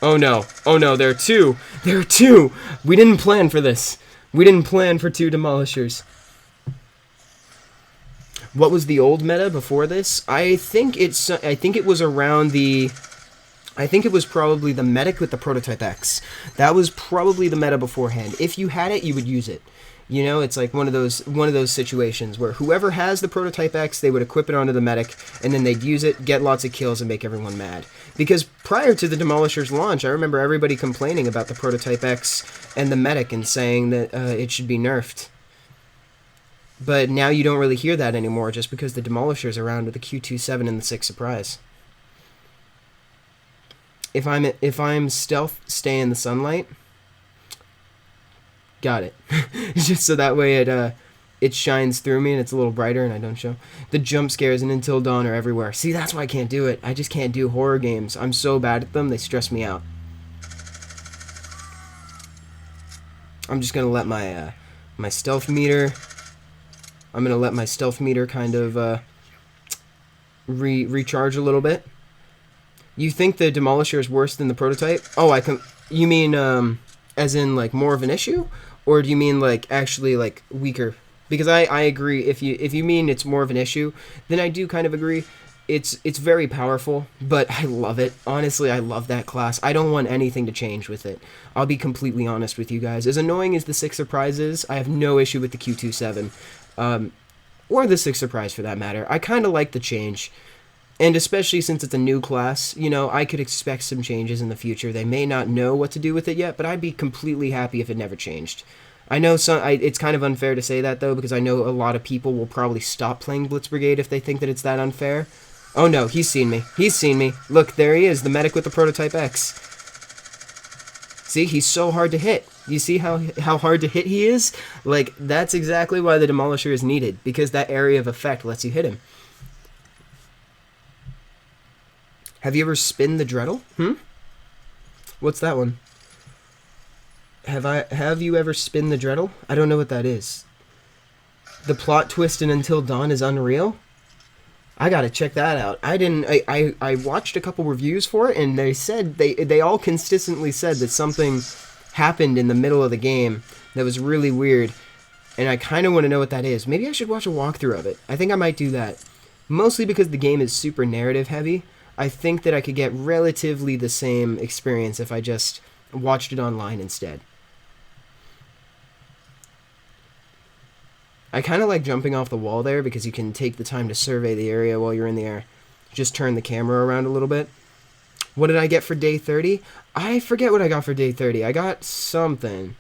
Oh no. Oh no, there are two. There are two. We didn't plan for this. We didn't plan for 2 demolishers. What was the old meta before this? I think it was around the... I think it was probably the medic with the prototype X. That was probably the meta beforehand. If you had it, you would use it. You know, it's like one of those situations where whoever has the prototype X, they would equip it onto the medic, and then they'd use it, get lots of kills, and make everyone mad. Because prior to the Demolisher's launch, I remember everybody complaining about the prototype X and the medic and saying that it should be nerfed. But now you don't really hear that anymore, just because the Demolisher's around with the Q27 and the 6 surprise. If I'm stealth, stay in the sunlight. Got it. Just so that way it shines through me and it's a little brighter and I don't show. The jump scares in Until Dawn are everywhere. See, that's why I can't do it. I just can't do horror games. I'm so bad at them, they stress me out. I'm just gonna let my my stealth meter. I'm gonna let my stealth meter kind of recharge a little bit. You think the Demolisher is worse than the prototype? Oh, you mean as in like more of an issue, or do you mean like actually like weaker? Because I agree. If you mean it's more of an issue, then I do kind of agree. It's very powerful, but I love it. Honestly, I love that class. I don't want anything to change with it. I'll be completely honest with you guys. As annoying as the 6 surprise is, I have no issue with the Q27, or the 6 surprise for that matter. I kind of like the change. And especially since it's a new class, you know, I could expect some changes in the future. They may not know what to do with it yet, but I'd be completely happy if it never changed. I know it's kind of unfair to say that, though, because I know a lot of people will probably stop playing Blitz Brigade if they think that it's that unfair. Oh no, he's seen me. He's seen me. Look, there he is, the medic with the prototype X. See, he's so hard to hit. You see how hard to hit he is? Like, that's exactly why the Demolisher is needed, because that area of effect lets you hit him. Have you ever spinned the Dreadtle? What's that one? Have you ever spinned the Dreadtle? I don't know what that is. The plot twist in Until Dawn is unreal? I gotta check that out. I watched a couple reviews for it, and they said they all consistently said that something happened in the middle of the game that was really weird, and I kind of want to know what that is. Maybe I should watch a walkthrough of it. I think I might do that. Mostly because the game is super narrative heavy. I think that I could get relatively the same experience if I just watched it online instead. I kind of like jumping off the wall there because you can take the time to survey the area while you're in the air. Just turn the camera around a little bit. What did I get for day 30? I forget what I got for day 30. I got something.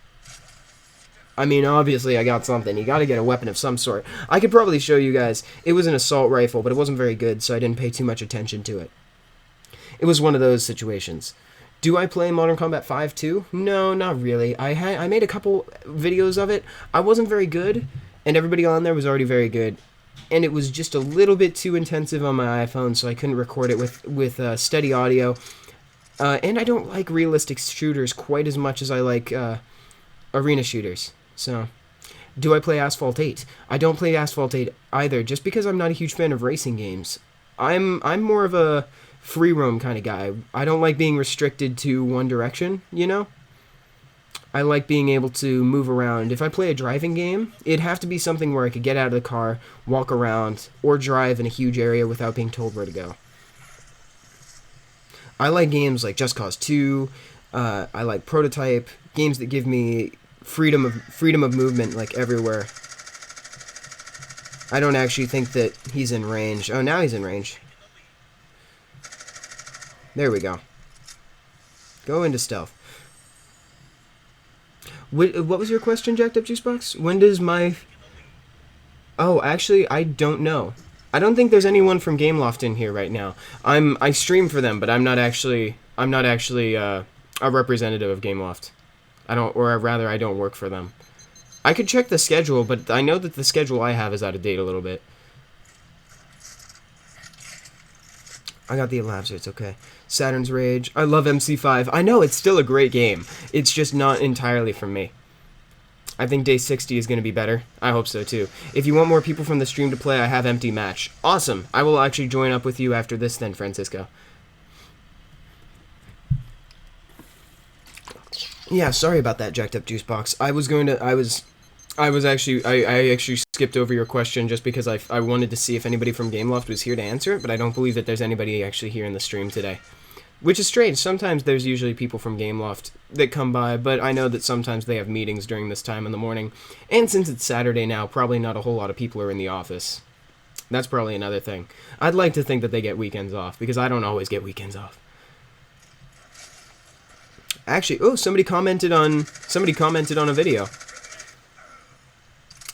I mean, obviously I got something. You gotta get a weapon of some sort. I could probably show you guys. It was an assault rifle, but it wasn't very good, so I didn't pay too much attention to it. It was one of those situations. Do I play Modern Combat 5 too? No, not really. I made a couple videos of it. I wasn't very good, and everybody on there was already very good. And it was just a little bit too intensive on my iPhone, so I couldn't record it with steady audio. And I don't like realistic shooters quite as much as I like arena shooters. So, do I play Asphalt 8? I don't play Asphalt 8 either, just because I'm not a huge fan of racing games. I'm more of a free roam kind of guy. I don't like being restricted to one direction, you know? I like being able to move around. If I play a driving game, it'd have to be something where I could get out of the car, walk around, or drive in a huge area without being told where to go. I like games like Just Cause 2, I like Prototype, games that give me freedom of movement like everywhere. I don't actually think that he's in range. Oh, now he's in range. There we go. Go into stealth. What was your question, Jacked Up Juicebox? When does my... Oh, actually, I don't know. I don't think there's anyone from Gameloft in here right now. I stream for them, but I'm not actually a representative of Gameloft. I don't work for them. I could check the schedule, but I know that the schedule I have is out of date a little bit. I got the Elapser, it's okay. Saturn's Rage. I love MC5. I know, it's still a great game. It's just not entirely from me. I think day 60 is going to be better. I hope so, too. If you want more people from the stream to play, I have Empty Match. Awesome. I will actually join up with you after this then, Francisco. Yeah, sorry about that, jacked up juice box. I actually skipped over your question just because I wanted to see if anybody from Gameloft was here to answer it, but I don't believe that there's anybody actually here in the stream today. Which is strange. Sometimes there's usually people from Gameloft that come by, but I know that sometimes they have meetings during this time in the morning. And since it's Saturday now, probably not a whole lot of people are in the office. That's probably another thing. I'd like to think that they get weekends off, because I don't always get weekends off. Actually, oh, somebody commented on a video.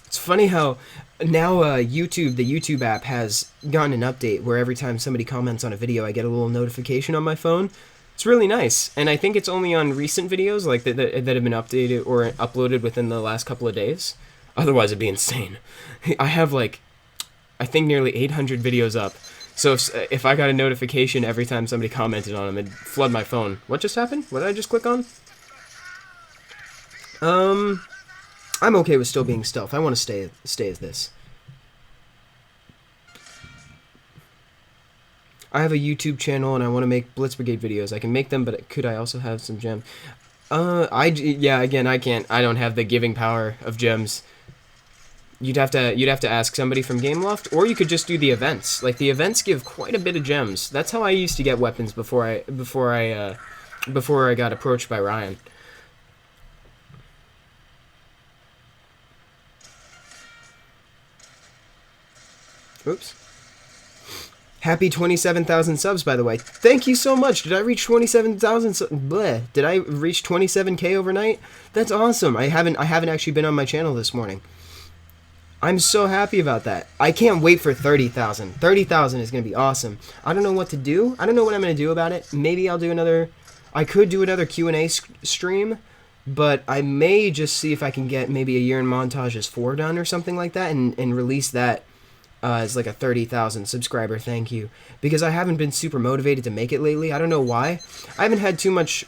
It's funny how now YouTube, the YouTube app, has gotten an update where every time somebody comments on a video, I get a little notification on my phone. It's really nice, and I think it's only on recent videos like that have been updated or uploaded within the last couple of days. Otherwise, it'd be insane. I have like, I think nearly 800 videos up. So if I got a notification every time somebody commented on them, it'd flood my phone. What just happened? What did I just click on? I'm okay with still being stealth. I want to stay as this. I have a YouTube channel and I want to make Blitz Brigade videos. I can make them, but could I also have some gems? Yeah, again, I can't. I don't have the giving power of gems. You'd have to ask somebody from Gameloft, or you could just do the events. Like, the events give quite a bit of gems. That's how I used to get weapons before I got approached by Ryan. Oops. Happy 27,000 subs, by the way. Thank you so much. Did I reach 27,000? Did I reach 27K overnight? That's awesome. I haven't actually been on my channel this morning. I'm so happy about that. I can't wait for 30,000. 30,000 is going to be awesome. I don't know what to do. I don't know what I'm going to do about it. Maybe I'll do another... I could do another Q&A stream, but I may just see if I can get maybe a year in montages 4 done or something like that and release that as like a 30,000 subscriber thank you, because I haven't been super motivated to make it lately. I don't know why. I haven't had too much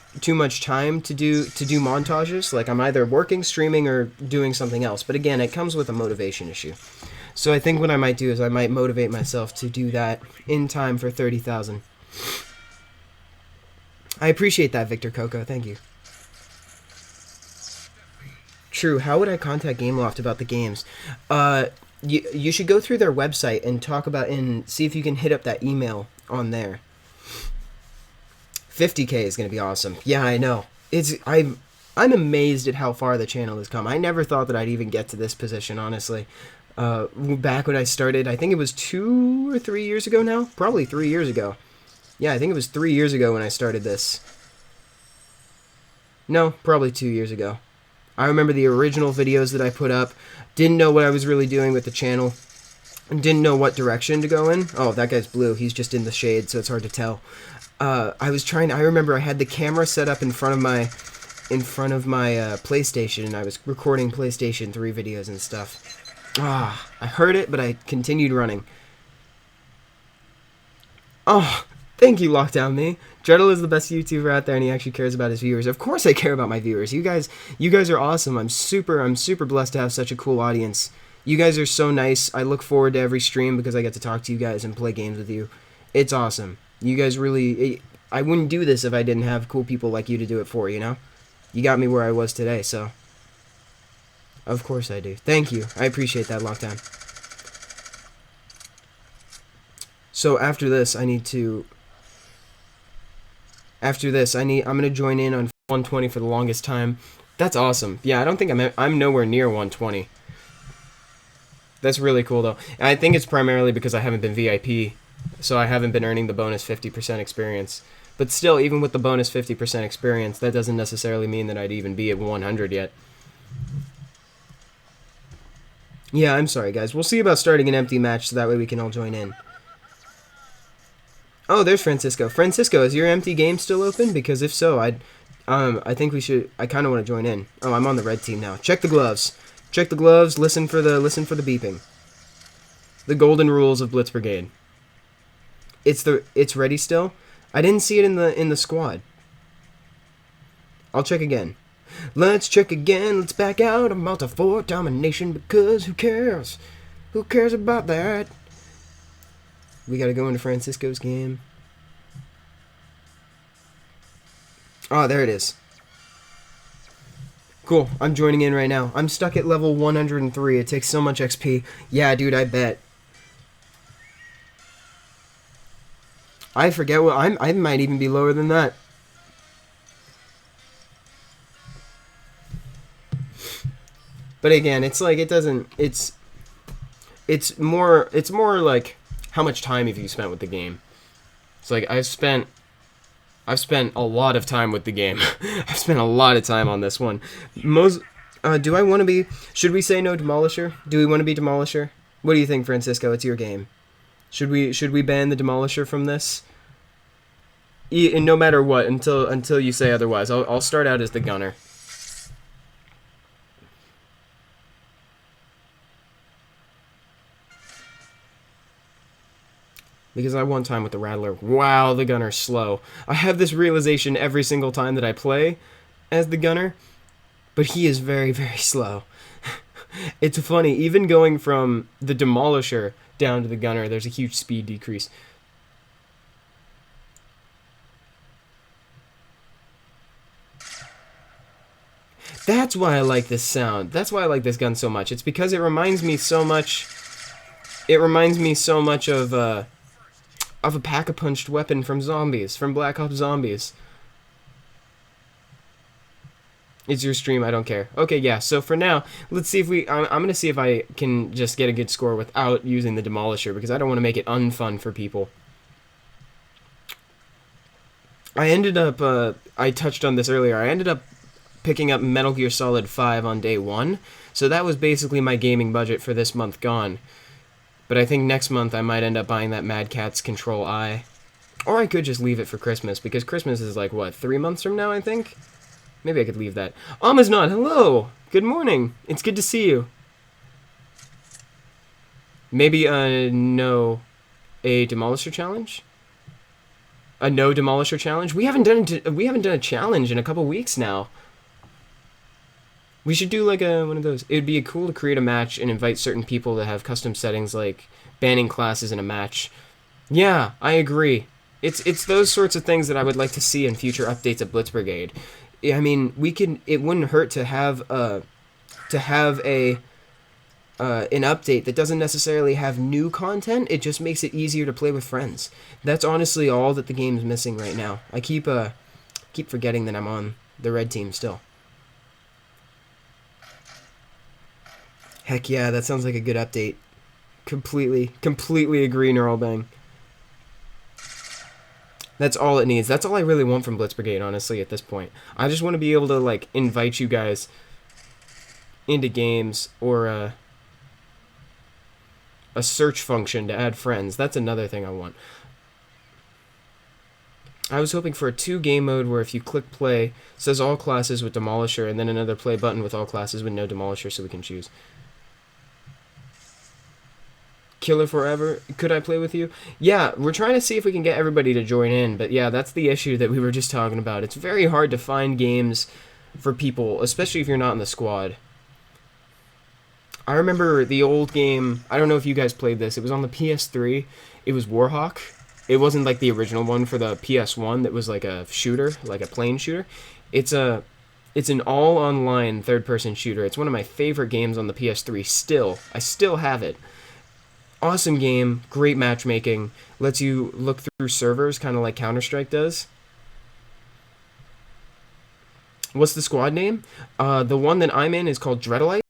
time to do montages. Like, I'm either working, streaming, or doing something else. But again, it comes with a motivation issue. So I think what I might do is I might motivate myself to do that in time for 30,000. I appreciate that, Victor Coco. Thank you. True. How would I contact Gameloft about the games? You should go through their website and talk about and see if you can hit up that email on there. 50K is going to be awesome. Yeah, I know. I'm amazed at how far the channel has come. I never thought that I'd even get to this position, honestly. Back when I started, I think it was 2 or 3 years ago now. Probably 3 years ago. Yeah, I think it was 3 years ago when I started this. No, probably 2 years ago. I remember the original videos that I put up. Didn't know what I was really doing with the channel. Didn't know what direction to go in. Oh, that guy's blue. He's just in the shade, so it's hard to tell. I remember I had the camera set up in front of my PlayStation, and I was recording PlayStation 3 videos and stuff. I heard it, but I continued running. Oh, thank you, Lockdown Me. Dreadtle is the best YouTuber out there, and he actually cares about his viewers. Of course I care about my viewers. You guys are awesome. I'm super blessed to have such a cool audience. You guys are so nice. I look forward to every stream because I get to talk to you guys and play games with you. It's awesome. You guys really... I wouldn't do this if I didn't have cool people like you to do it for, you know? You got me where I was today, so... Of course I do. Thank you. I appreciate that, Lockdown. So after this, I'm gonna join in on 120 for the longest time. That's awesome. Yeah, I don't think I'm nowhere near 120. That's really cool though. And I think it's primarily because I haven't been VIP, so I haven't been earning the bonus 50% experience. But still, even with the bonus 50% experience, that doesn't necessarily mean that I'd even be at 100 yet. Yeah, I'm sorry guys. We'll see about starting an empty match so that way we can all join in. Oh, there's Francisco. Francisco, is your empty game still open? Because if so, I think we should. I kind of want to join in. Oh, I'm on the red team now. Check the gloves. Check the gloves. Listen for the beeping. The golden rules of Blitz Brigade. It's ready still. I didn't see it in the squad. I'll check again. Let's check again. Let's back out of multi-fort domination because who cares? Who cares about that? We gotta go into Francisco's game. Oh, there it is. Cool. I'm joining in right now. I'm stuck at level 103. It takes so much XP. Yeah, dude, I bet. I forget what I might even be lower than that. But again, it's like it doesn't it's more like how much time have you spent with the game? It's like I've spent a lot of time with the game. I've spent a lot of time on this one. Do I want to be... Should we say no Demolisher? Do we want to be Demolisher? What do you think, Francisco? It's your game. Should we ban the Demolisher from this? And no matter what, until you say otherwise. I'll start out as the Gunner. Because I want time with the Rattler. Wow, the Gunner's slow. I have this realization every single time that I play as the Gunner, but he is very, very slow. It's funny, even going from the Demolisher down to the Gunner, there's a huge speed decrease. That's why I like this sound. That's why I like this gun so much. It's because it reminds me so much... It reminds me so much of a pack-a-punched weapon from Zombies, from Black Ops Zombies. It's your stream, I don't care. Okay, yeah, so for now, let's see if I'm going to see if I can just get a good score without using the Demolisher, because I don't want to make it unfun for people. I ended up, I touched on this earlier, I ended up picking up Metal Gear Solid 5 on day 1, so that was basically my gaming budget for this month gone. But I think next month I might end up buying that Mad Catz Control I. Or I could just leave it for Christmas, because Christmas is like, what, 3 months from now, I think? Maybe I could leave that. Amaznot, hello! Good morning! It's good to see you. Maybe, no... A Demolisher challenge? A no Demolisher challenge? We haven't done a challenge in a couple weeks now. We should do like one of those. It would be cool to create a match and invite certain people that have custom settings like banning classes in a match. Yeah, I agree. It's those sorts of things that I would like to see in future updates of Blitz Brigade. I mean, it wouldn't hurt to have an update that doesn't necessarily have new content. It just makes it easier to play with friends. That's honestly all that the game's missing right now. I keep forgetting that I'm on the red team still. Heck yeah, that sounds like a good update. Completely agree, Neural Bang. That's all it needs. That's all I really want from Blitz Brigade, honestly, at this point. I just want to be able to, like, invite you guys into games, or a search function to add friends. That's another thing I want. I was hoping for a 2-game mode where if you click play, it says all classes with Demolisher, and then another play button with all classes with no Demolisher, so we can choose. Killer Forever, could I play with you? Yeah, we're trying to see if we can get everybody to join in, but yeah, that's the issue that we were just talking about. It's very hard to find games for people, especially if you're not in the squad. I remember the old game, I don't know if you guys played this, it was on the PS3, it was Warhawk. It wasn't like the original one for the PS1 that was like a shooter, like a plane shooter. It's an all-online third-person shooter. It's one of my favorite games on the PS3 still. I still have it. Awesome game, great matchmaking, lets you look through servers, kind of like Counter-Strike does. What's the squad name? The one that I'm in is called Dreadtle.